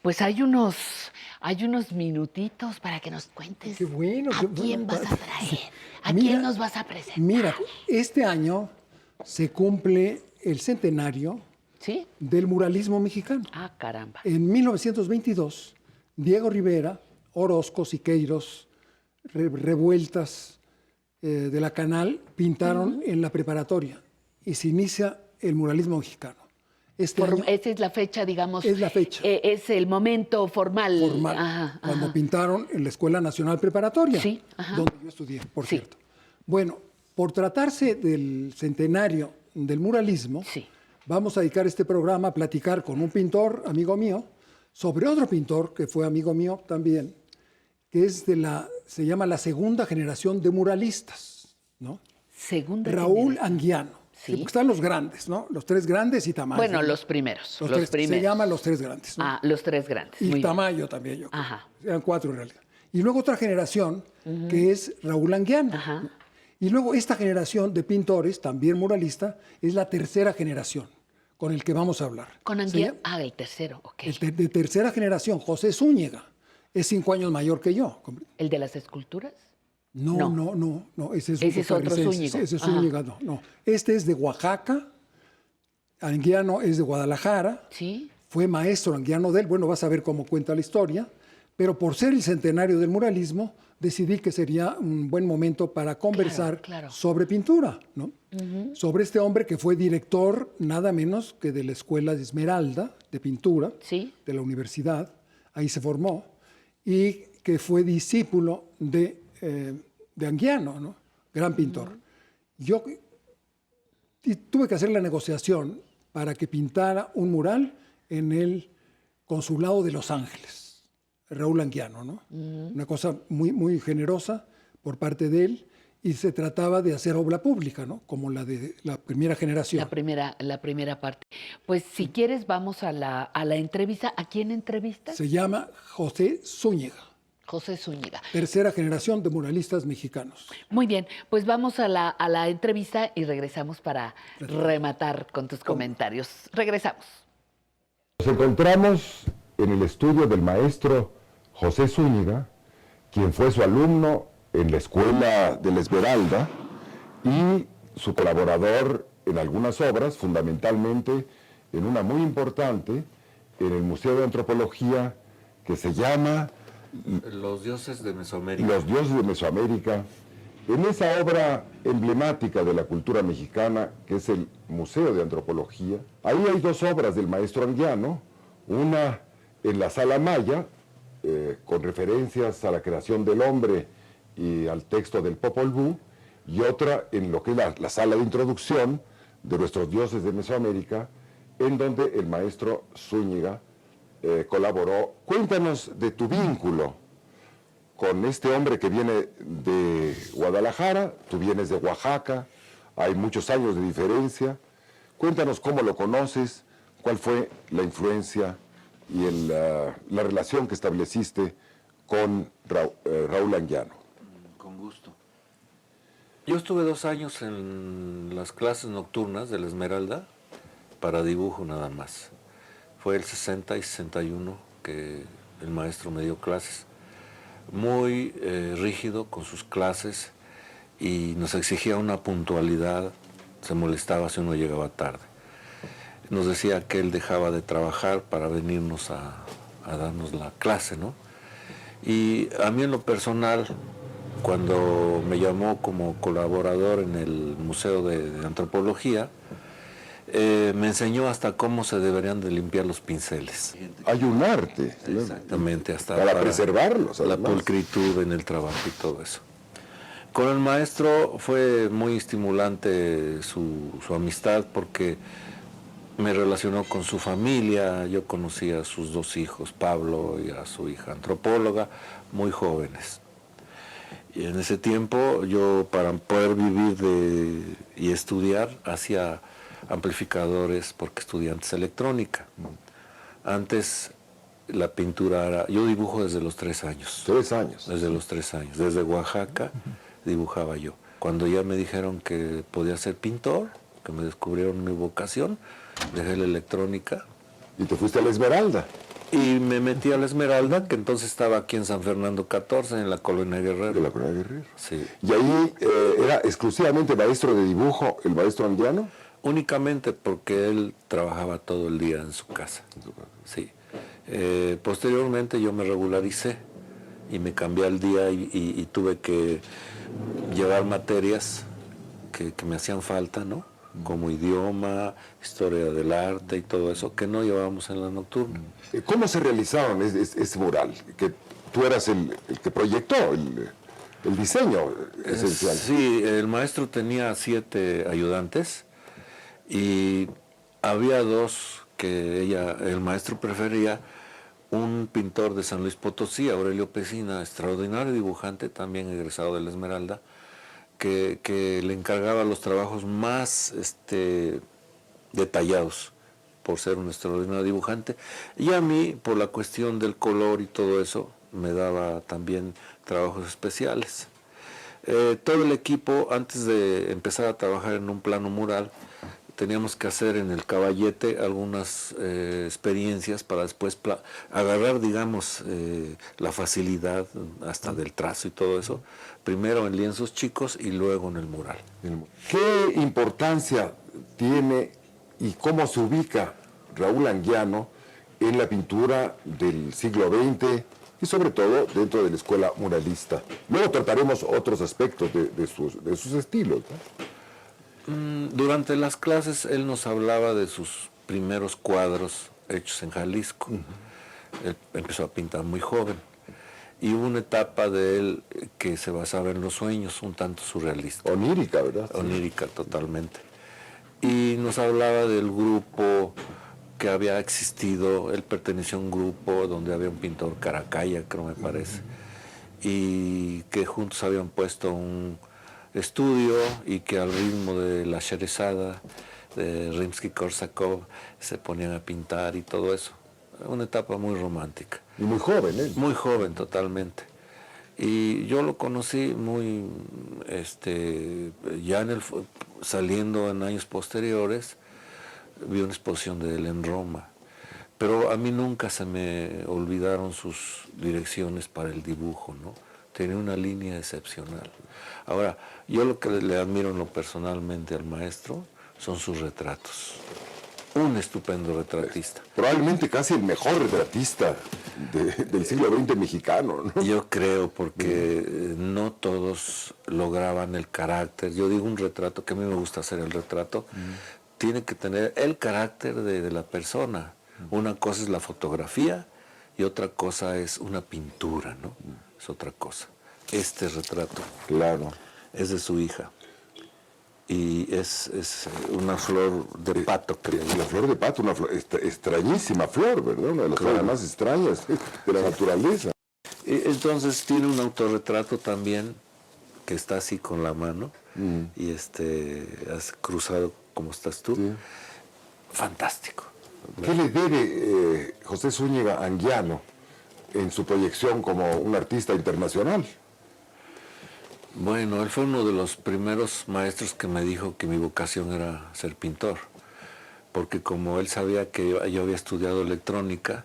Pues hay unos minutitos para que nos cuentes. Qué bueno. ¿A quién vas a traer? ¿A Mira, quién nos vas a presentar? Mira, este año se cumple el centenario ¿Sí? del muralismo mexicano. Ah, caramba. En 1922, Diego Rivera, Orozco, Siqueiros, Revueltas de la Canal pintaron en la preparatoria y se inicia el muralismo mexicano. Este año Esa es la fecha, digamos. es la fecha Es el momento formal. formal, Ajá, cuando ajá. pintaron en la Escuela Nacional Preparatoria, Sí, ajá. donde yo estudié, por Sí. cierto. Bueno, por tratarse del centenario del muralismo, Sí. vamos a dedicar este programa a platicar con un pintor, amigo mío, sobre otro pintor que fue amigo mío también, que es se llama la segunda generación de muralistas, ¿no? Segunda Raúl generación. Anguiano. Sí. Porque están los grandes, ¿no? Los tres grandes y Tamayo. Bueno, ¿no? los primeros. Los Los tres, primeros. se llaman los tres grandes, ¿no? Ah, los tres grandes. Y Muy bien. Tamayo también, yo creo. Ajá. Eran cuatro en realidad. Y luego otra generación, que es Raúl Anguiano. Ajá. ¿no? Y luego esta generación de pintores, también muralista, es la tercera generación con el que vamos a hablar. Con Se Anguiano. llama- Ah, el tercero, ok. de tercera generación, José Zúñiga. Es 5 años mayor que yo. ¿El de las esculturas? No, No. no. Ese es, Ese un es otro costarricense. Zúñiga. Ese es Ajá. Zúñiga, no. Este es de Oaxaca. Anguiano es de Guadalajara. Sí. Fue maestro Anguiano de él. Bueno, vas a ver cómo cuenta la historia. Pero por ser el centenario del muralismo, decidí que sería un buen momento para conversar Claro. sobre pintura, ¿no? Sobre este hombre que fue director nada menos que de la Escuela de Esmeralda de Pintura, Sí. de la universidad, ahí se formó, y que fue discípulo de Anguiano, ¿no? Gran pintor. Yo tuve que hacer la negociación para que pintara un mural en el Consulado de Los Ángeles, Raúl Anguiano, ¿no? Una cosa muy, muy generosa por parte de él, y se trataba de hacer obra pública, ¿no? Como la de la primera generación. La primera parte. Pues si quieres, vamos a la entrevista. ¿A quién entrevistas? Se llama José Zúñiga, José Zúñiga. tercera generación de muralistas mexicanos. Muy bien, pues vamos a la entrevista y regresamos para rematar con tus comentarios. Regresamos. Nos encontramos en el estudio del maestro José Zúñiga, quien fue su alumno en la Escuela de la Esmeralda y su colaborador en algunas obras, fundamentalmente en una muy importante, en el Museo de Antropología, que se llama Los dioses de Mesoamérica. Los dioses de Mesoamérica. En esa obra emblemática de la cultura mexicana, que es el Museo de Antropología, ahí hay dos obras del maestro Anguiano, una en la Sala Maya, con referencias a la creación del hombre y al texto del Popol Vuh, y otra en lo que es la sala de introducción de nuestros dioses de Mesoamérica, en donde el maestro Zúñiga colaboró. Cuéntanos de tu vínculo con este hombre que viene de Guadalajara, tú vienes de Oaxaca, hay muchos años de diferencia. Cuéntanos cómo lo conoces, cuál fue la influencia y la relación que estableciste con Raúl Anguiano. Con gusto. Yo estuve 2 años en las clases nocturnas de la Esmeralda para dibujo nada más. Fue el 60 y 61 que el maestro me dio clases. Muy rígido con sus clases y nos exigía una puntualidad, se molestaba si uno llegaba tarde. Nos decía que él dejaba de trabajar para venirnos a darnos la clase, ¿no? Y a mí en lo personal, cuando me llamó como colaborador en el Museo de Antropología, me enseñó hasta cómo se deberían de limpiar los pinceles. Hay un arte, ¿no? Exactamente, hasta para preservarlos, la además. pulcritud en el trabajo y todo eso. Con el maestro fue muy estimulante su amistad porque me relacionó con su familia. Yo conocí a sus 2 hijos, Pablo y a su hija antropóloga, muy jóvenes. Y en ese tiempo yo, para poder vivir y estudiar, hacía amplificadores porque estudié antes electrónica. Antes la pintura era... Yo dibujo desde los 3 años. 3 años. Desde los 3 años. Desde Oaxaca dibujaba yo. Cuando ya me dijeron que podía ser pintor, que me descubrieron mi vocación, dejé la electrónica. Y te fuiste a la Esmeralda. Y me metí a la Esmeralda, que entonces estaba aquí en San Fernando 14, en la Colonia De Guerrero. la Colonia Guerrero. Sí. Y ahí era exclusivamente maestro de dibujo, el maestro Anguiano. Únicamente porque él trabajaba todo el día en su casa. Sí. Posteriormente yo me regularicé y me cambié al día y tuve que llevar materias que me hacían falta, ¿no? Como idioma, historia del arte y todo eso, que no llevábamos en la nocturna. ¿Cómo se realizaron ese mural? Que tú eras el que proyectó el diseño esencial. Sí, el maestro tenía 7 ayudantes y había 2 que el maestro prefería, un pintor de San Luis Potosí, Aurelio Pesina, extraordinario dibujante, también egresado de la Esmeralda, que le encargaba los trabajos más detallados por ser un extraordinario dibujante, y a mí, por la cuestión del color y todo eso, me daba también trabajos especiales. Todo el equipo, antes de empezar a trabajar en un plano mural, teníamos que hacer en el caballete algunas experiencias para después agarrar, digamos, la facilidad hasta del trazo y todo eso, primero en lienzos chicos y luego en el mural. ¿Qué importancia tiene y cómo se ubica Raúl Anguiano en la pintura del siglo XX y sobre todo dentro de la escuela muralista? Luego trataremos otros aspectos de sus estilos, ¿no? Durante las clases él nos hablaba de sus primeros cuadros hechos en Jalisco. Él empezó a pintar muy joven y hubo una etapa de él que se basaba en los sueños, un tanto surrealista. Onírica, ¿verdad? Onírica totalmente. Y nos hablaba del grupo que había existido. Él perteneció a un grupo donde había un pintor, Caracalla, creo me parece, y que juntos habían puesto un estudio y que al ritmo de la Sherezada, de Rimsky-Korsakov, se ponían a pintar y todo eso. Una etapa muy romántica. Y muy joven, ¿eh? Muy joven, totalmente. Y yo lo conocí muy, ya saliendo en años posteriores, vi una exposición de él en Roma. Pero a mí nunca se me olvidaron sus direcciones para el dibujo, ¿no? Tenía una línea excepcional. Ahora, yo lo que le admiro en lo personalmente al maestro son sus retratos. Un estupendo retratista. Probablemente casi el mejor retratista del siglo XX mexicano, ¿no? Yo creo, porque no todos lograban el carácter. Yo digo un retrato, que a mí me gusta hacer el retrato, tiene que tener el carácter de la persona. Una cosa es la fotografía y otra cosa es una pintura, ¿no? Es otra cosa. Este retrato, Claro. es de su hija. Y es una flor de pato, creo. La flor de pato, una flor, extrañísima flor, ¿verdad? Una de las flores más extrañas de la naturaleza. Entonces tiene un autorretrato también que está así con la mano y has cruzado como estás tú. Sí. Fantástico. ¿Qué le debe José Zúñiga Anguiano en su proyección como un artista internacional? Bueno, él fue uno de los primeros maestros que me dijo que mi vocación era ser pintor, porque como él sabía que yo había estudiado electrónica,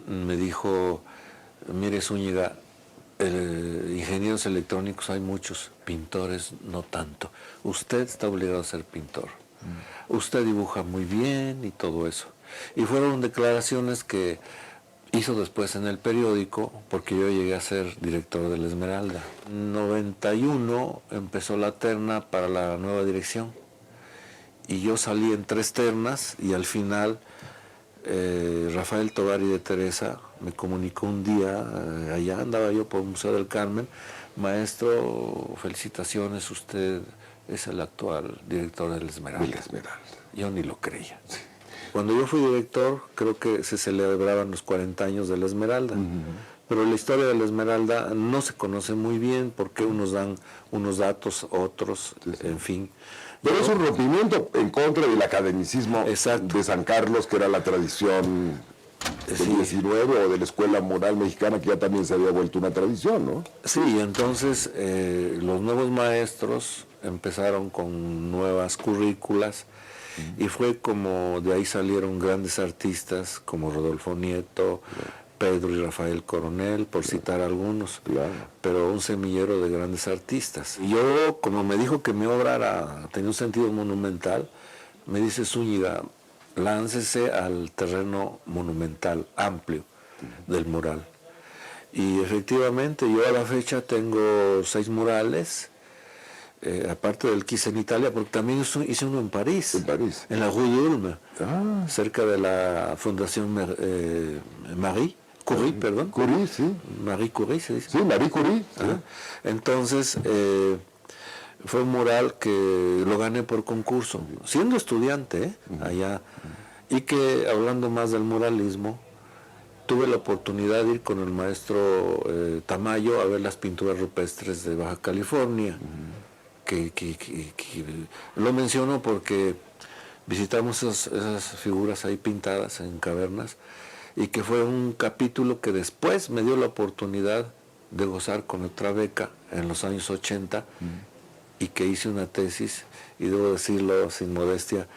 me dijo, mire Zúñiga, ingenieros electrónicos hay muchos, pintores no tanto. Usted está obligado a ser pintor. Usted dibuja muy bien y todo eso. Y fueron declaraciones que hizo después en el periódico, porque yo llegué a ser director de la Esmeralda. En 91 empezó la terna para la nueva dirección y yo salí en 3 ternas y al final Rafael Tovari de Teresa me comunicó un día, allá andaba yo por el Museo del Carmen, maestro, felicitaciones, usted es el actual director de la Esmeralda. De la Esmeralda. Yo ni lo creía. Cuando yo fui director, creo que se celebraban los 40 años de la Esmeralda. Pero la historia de la Esmeralda no se conoce muy bien porque unos dan unos datos, otros, en fin. Pero es un rompimiento en contra del academicismo Exacto. de San Carlos, que era la tradición del 19 o de la escuela mural mexicana, que ya también se había vuelto una tradición, ¿no? Sí, entonces los nuevos maestros empezaron con nuevas currículas Y fue como de ahí salieron grandes artistas como Rodolfo Nieto, Pedro y Rafael Coronel, por citar algunos, pero un semillero de grandes artistas. Y yo, como me dijo que mi obra tenía un sentido monumental, me dice Zúñiga, láncese al terreno monumental, amplio, del mural. Y efectivamente, yo a la fecha tengo 6 murales, aparte del que hice en Italia, porque también hice uno en París, en la Rue d'Ulm, cerca de la Fundación Marie Curie, perdón. Curie, sí. Marie Curie, se dice. Sí, Marie Curie. Sí. Entonces, fue un mural que lo gané por concurso, siendo estudiante allá, y que, hablando más del muralismo, tuve la oportunidad de ir con el maestro Tamayo a ver las pinturas rupestres de Baja California, que lo menciono porque visitamos esas figuras ahí pintadas en cavernas, y que fue un capítulo que después me dio la oportunidad de gozar con otra beca en los años 80, y que hice una tesis, y debo decirlo sin modestia,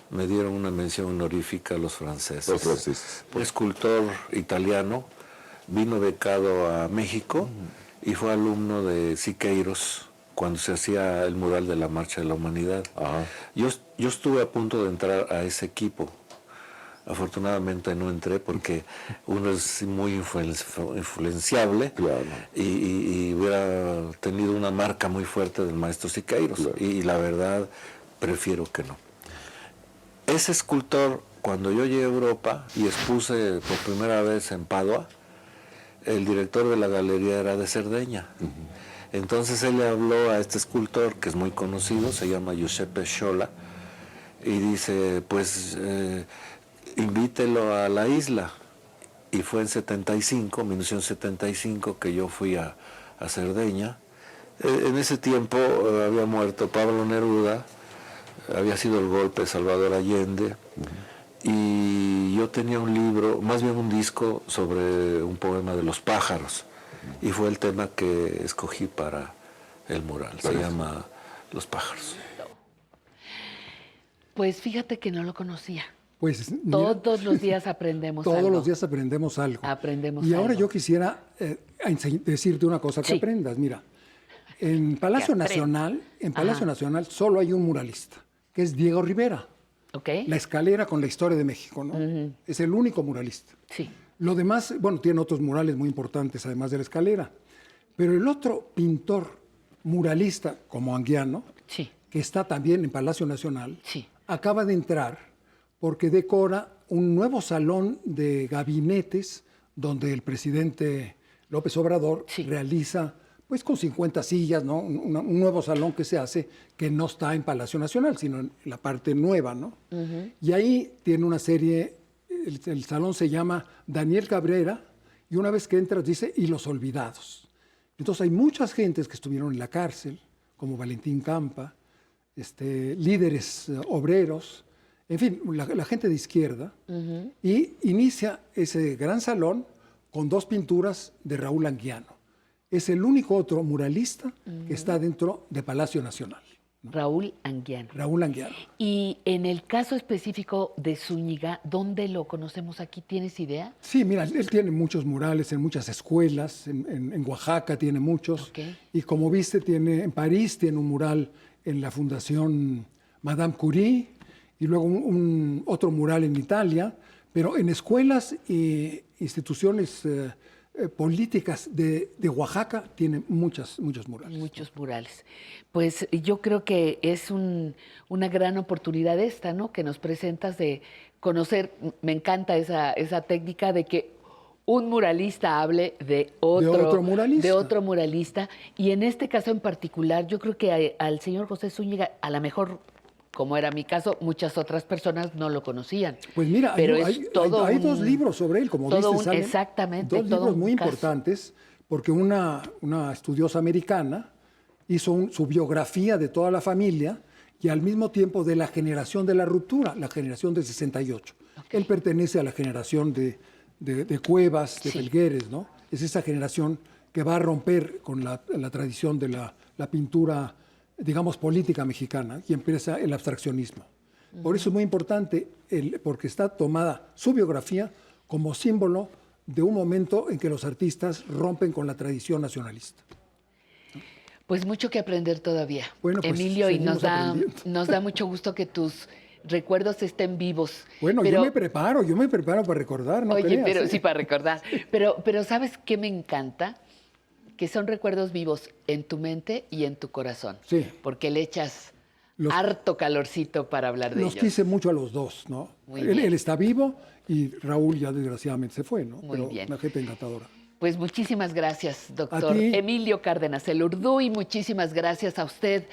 me dieron una mención honorífica a los franceses. Los franceses. Un escultor italiano vino becado a México y fue alumno de Siqueiros cuando se hacía el mural de la Marcha de la Humanidad. Yo estuve a punto de entrar a ese equipo. Afortunadamente no entré porque uno es muy influenciable, y hubiera tenido una marca muy fuerte del maestro Siqueiros, y la verdad prefiero que no. Ese escultor, cuando yo llegué a Europa y expuse por primera vez en Padua, el director de la galería era de Cerdeña. Entonces él le habló a este escultor, que es muy conocido, se llama Giuseppe Sciolla, y dice, pues invítelo a la isla. Y fue en 1975, que yo fui a Cerdeña. En ese tiempo había muerto Pablo Neruda, había sido el golpe de Salvador Allende, y yo tenía un libro, más bien un disco, sobre un poema de los pájaros, y fue el tema que escogí para el mural. Se llama Los pájaros. Pues fíjate que no lo conocía. Pues mira, Todos los días aprendemos todos algo. los días aprendemos algo. Aprendemos Y ahora algo. yo quisiera decirte una cosa que Sí. aprendas. Mira, en Palacio Nacional, solo hay un muralista, que es Diego Rivera. ¿Ok? La escalera con la historia de México, ¿no? Es el único muralista. Sí. Lo demás, bueno, tiene otros murales muy importantes, además de la escalera. Pero el otro pintor muralista, como Anguiano, Sí. que está también en Palacio Nacional, Sí. acaba de entrar porque decora un nuevo salón de gabinetes donde el presidente López Obrador realiza, pues con 50 sillas, ¿no? Un nuevo salón que se hace, que no está en Palacio Nacional, sino en la parte nueva, ¿no? Y ahí tiene una serie, el salón se llama Daniel Cabrera, y una vez que entras dice, y los olvidados. Entonces hay muchas gentes que estuvieron en la cárcel, como Valentín Campa, líderes obreros, en fin, la gente de izquierda, y inicia ese gran salón con 2 pinturas de Raúl Anguiano. Es el único otro muralista que está dentro de Palacio Nacional, ¿no? Raúl Anguiano. Raúl Anguiano. Y en el caso específico de Zúñiga, ¿dónde lo conocemos aquí? ¿Tienes idea? Sí, mira, él tiene muchos murales en muchas escuelas, en Oaxaca tiene muchos, y como viste, en París tiene un mural en la Fundación Madame Curie, y luego otro mural en Italia, pero en escuelas e instituciones políticas de Oaxaca tiene muchos murales. Muchos murales. Pues yo creo que es una gran oportunidad esta, ¿no? Que nos presentas de conocer, me encanta esa técnica de que un muralista hable de otro muralista. Y en este caso en particular, yo creo que al señor José Zúñiga, a lo mejor, como era mi caso, muchas otras personas no lo conocían. Pues mira, pero hay 2 libros sobre él, como viste, salen exactamente, 2 libros muy importantes, porque una estudiosa americana hizo su biografía de toda la familia y al mismo tiempo de la generación de la ruptura, la generación del 68. Él pertenece a la generación de Cuevas, de Felgueres, ¿no? Es esa generación que va a romper con la tradición de la pintura, digamos, política mexicana, y empieza el abstraccionismo. Por eso es muy importante, porque está tomada su biografía como símbolo de un momento en que los artistas rompen con la tradición nacionalista. Pues mucho que aprender todavía, Bueno, pues, Emilio, y seguimos aprendiendo. nos da mucho gusto que tus recuerdos estén vivos. Bueno, pero, yo me preparo para recordar, no oye, creas, pero ¿eh? sí, para recordar. Pero ¿sabes qué me encanta? Que son recuerdos vivos en tu mente y en tu corazón. Sí. Porque le echas Los- harto calorcito para hablar de Los ellos. quise mucho a los dos, ¿no? Muy Él, bien. él está vivo y Raúl ya desgraciadamente se fue, ¿no? Muy Pero bien. una gente encantadora. Pues muchísimas gracias, doctor ti. Emilio Cárdenas Elurduy, muchísimas gracias a usted